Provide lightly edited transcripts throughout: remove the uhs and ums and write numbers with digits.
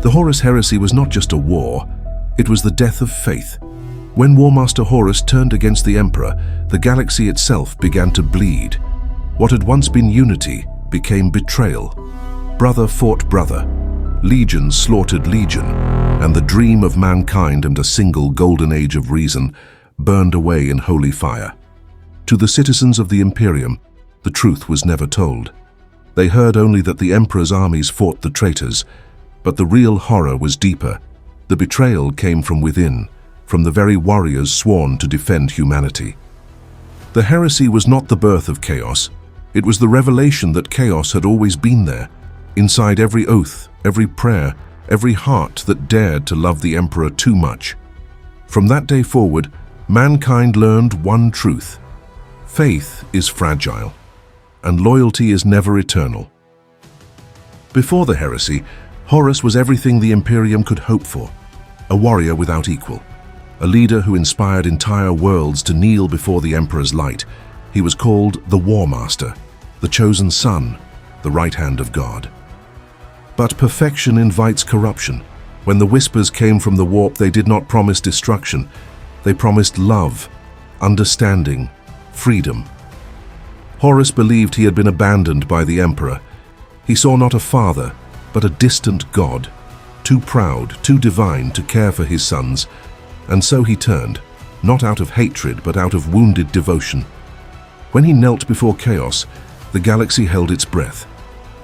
The Horus Heresy was not just a war, it was the death of faith. When Warmaster Horus turned against the Emperor, the galaxy itself began to bleed. What had once been unity became betrayal. Brother fought brother, legion slaughtered legion, and the dream of mankind and a single golden age of reason burned away in holy fire. To the citizens of the Imperium, the truth was never told. They heard only that the Emperor's armies fought the traitors, but the real horror was deeper. The betrayal came from within, from the very warriors sworn to defend humanity. The heresy was not the birth of chaos, it was the revelation that chaos had always been there, inside every oath, every prayer, every heart that dared to love the Emperor too much. From that day forward, mankind learned one truth. Faith is fragile, and loyalty is never eternal. Before the heresy, Horus was everything the Imperium could hope for. A warrior without equal, a leader who inspired entire worlds to kneel before the Emperor's light. He was called the War Master, the chosen son, the right hand of God. But perfection invites corruption. When the whispers came from the warp, they did not promise destruction. They promised love, understanding, freedom. Horus believed he had been abandoned by the Emperor. He saw not a father, but a distant god, too proud, too divine to care for his sons, and so he turned, not out of hatred, but out of wounded devotion. When he knelt before chaos, the galaxy held its breath,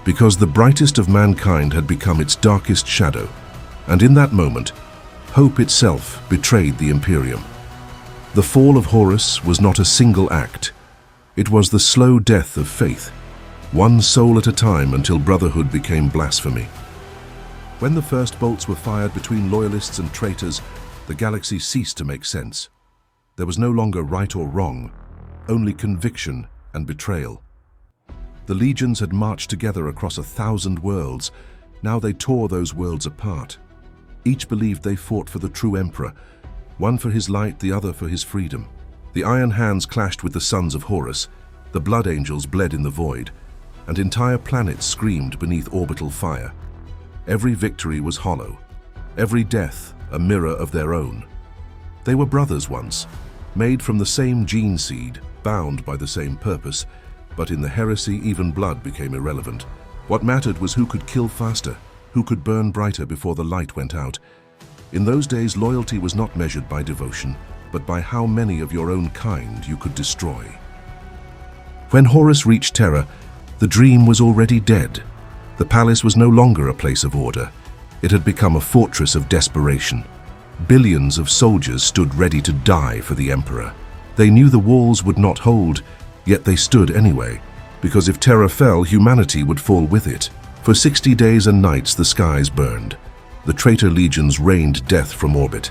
because the brightest of mankind had become its darkest shadow, and in that moment, hope itself betrayed the Imperium. The fall of Horus was not a single act. It was the slow death of faith, one soul at a time until brotherhood became blasphemy. When the first bolts were fired between loyalists and traitors, the galaxy ceased to make sense. There was no longer right or wrong, only conviction and betrayal. The legions had marched together across 1,000 worlds. Now they tore those worlds apart. Each believed they fought for the true Emperor, one for his light, the other for his freedom. The Iron Hands clashed with the sons of Horus, the Blood Angels bled in the void, and entire planets screamed beneath orbital fire. Every victory was hollow, every death a mirror of their own. They were brothers once, made from the same gene seed, bound by the same purpose, but in the heresy even blood became irrelevant. What mattered was who could kill faster, who could burn brighter before the light went out. In those days, loyalty was not measured by devotion, but by how many of your own kind you could destroy. When Horus reached Terra, the dream was already dead. The palace was no longer a place of order. It had become a fortress of desperation. Billions of soldiers stood ready to die for the Emperor. They knew the walls would not hold, yet they stood anyway, because if Terra fell, humanity would fall with it. For 60 days and nights the skies burned. The traitor legions rained death from orbit.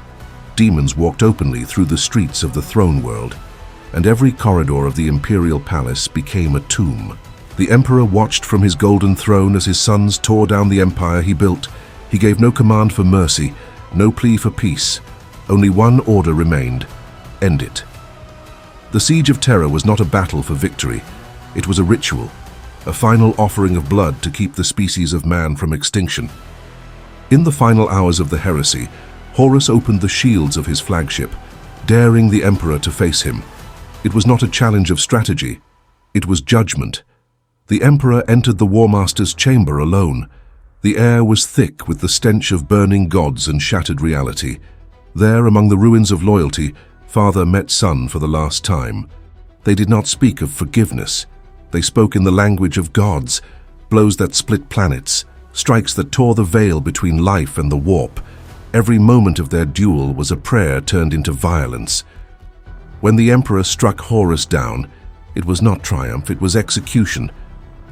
Demons walked openly through the streets of the throne world, and every corridor of the imperial palace became a tomb. The Emperor watched from his golden throne as his sons tore down the empire he built. He gave no command for mercy, no plea for peace. Only one order remained: end it. The siege of Terra was not a battle for victory. It was a ritual, a final offering of blood to keep the species of man from extinction. In the final hours of the heresy, Horus opened the shields of his flagship, daring the Emperor to face him. It was not a challenge of strategy, it was judgment. The Emperor entered the War Master's chamber alone. The air was thick with the stench of burning gods and shattered reality. There, among the ruins of loyalty, father met son for the last time. They did not speak of forgiveness. They spoke in the language of gods, blows that split planets, strikes that tore the veil between life and the warp. Every moment of their duel was a prayer turned into violence. When the Emperor struck Horus down, it was not triumph, it was execution.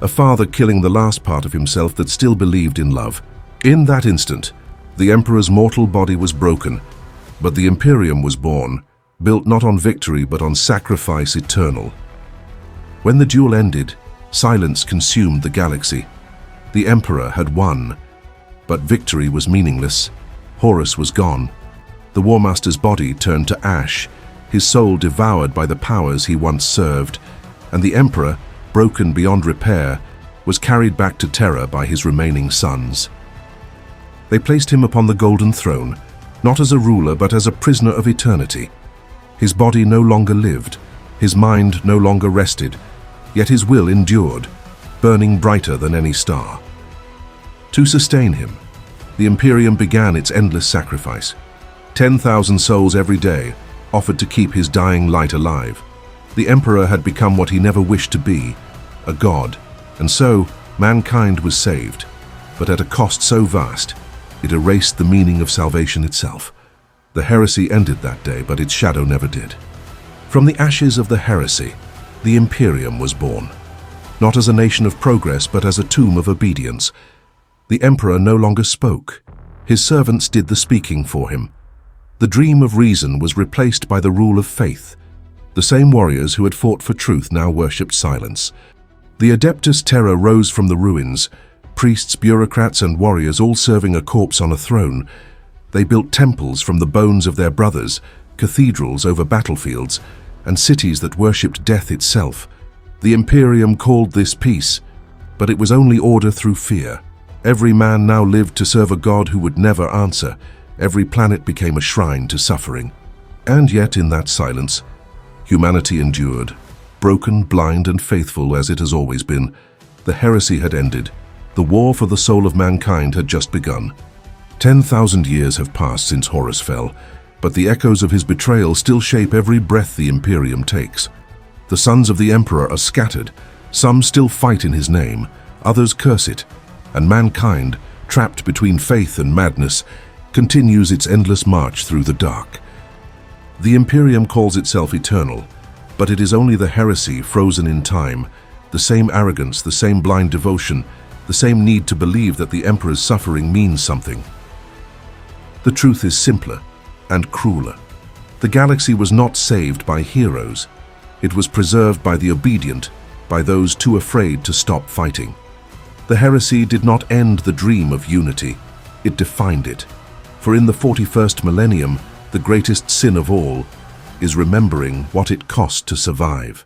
A father killing the last part of himself that still believed in love. In that instant, the Emperor's mortal body was broken, but the Imperium was born, built not on victory but on sacrifice eternal. When the duel ended, silence consumed the galaxy. The Emperor had won, but victory was meaningless. Horus was gone. The War Master's body turned to ash, his soul devoured by the powers he once served, and the Emperor, broken beyond repair, was carried back to Terra by his remaining sons. They placed him upon the golden throne, not as a ruler but as a prisoner of eternity. His body no longer lived, his mind no longer rested, yet his will endured, burning brighter than any star. To sustain him, the Imperium began its endless sacrifice. 10,000 souls every day offered to keep his dying light alive. The Emperor had become what he never wished to be, a god, and so mankind was saved, but at a cost so vast, it erased the meaning of salvation itself. The heresy ended that day, but its shadow never did. From the ashes of the heresy, the Imperium was born, not as a nation of progress, but as a tomb of obedience. The Emperor no longer spoke. His servants did the speaking for him. The dream of reason was replaced by the rule of faith. The same warriors who had fought for truth now worshipped silence. The Adeptus Terra rose from the ruins, priests, bureaucrats, and warriors all serving a corpse on a throne. They built temples from the bones of their brothers, cathedrals over battlefields, and cities that worshipped death itself. The Imperium called this peace, but it was only order through fear. Every man now lived to serve a god who would never answer. Every planet became a shrine to suffering. And yet, in that silence, humanity endured. Broken, blind, and faithful as it has always been, the heresy had ended. The war for the soul of mankind had just begun. 10,000 years have passed since Horus fell, but the echoes of his betrayal still shape every breath the Imperium takes. The sons of the Emperor are scattered. Some still fight in his name, others curse it, and mankind, trapped between faith and madness, continues its endless march through the dark. The Imperium calls itself eternal, but it is only the heresy frozen in time, the same arrogance, the same blind devotion, the same need to believe that the Emperor's suffering means something. The truth is simpler and crueler. The galaxy was not saved by heroes. It was preserved by the obedient, by those too afraid to stop fighting. The heresy did not end the dream of unity, it defined it. For in the 41st millennium, the greatest sin of all is remembering what it cost to survive.